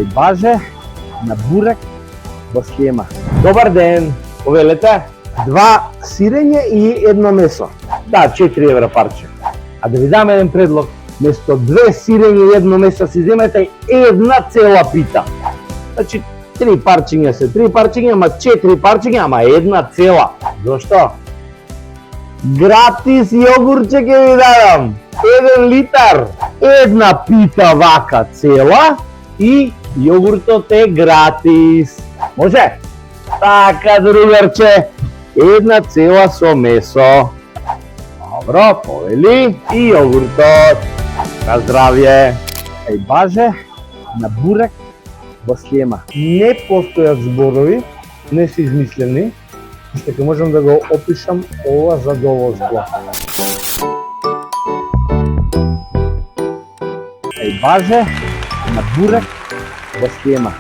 Еј баже на бурек во схема. Добар ден, повелете? 2 сирење и 1 месо. Да, 4 евра парче. А да ви дам еден предлог. Место 2 сирење и 1 месо си земете 1 цела пита. Значи 3 парчиња се 3 парчиња, ама 4 парчиња, ама 1 цела. Зошто? Гратис јогурче ќе ви дадам. 1 литар. 1 пита вака цела и јогуртот е гратис. Може? Така, другарче. 1 цела со месо. Добро, повели. И јогуртот. На здравје. Еј баже на бурек во схема. Не постојат зборови, не се измислени, што можам да го опишам ова задоволство. Еј баже на бурек во схема.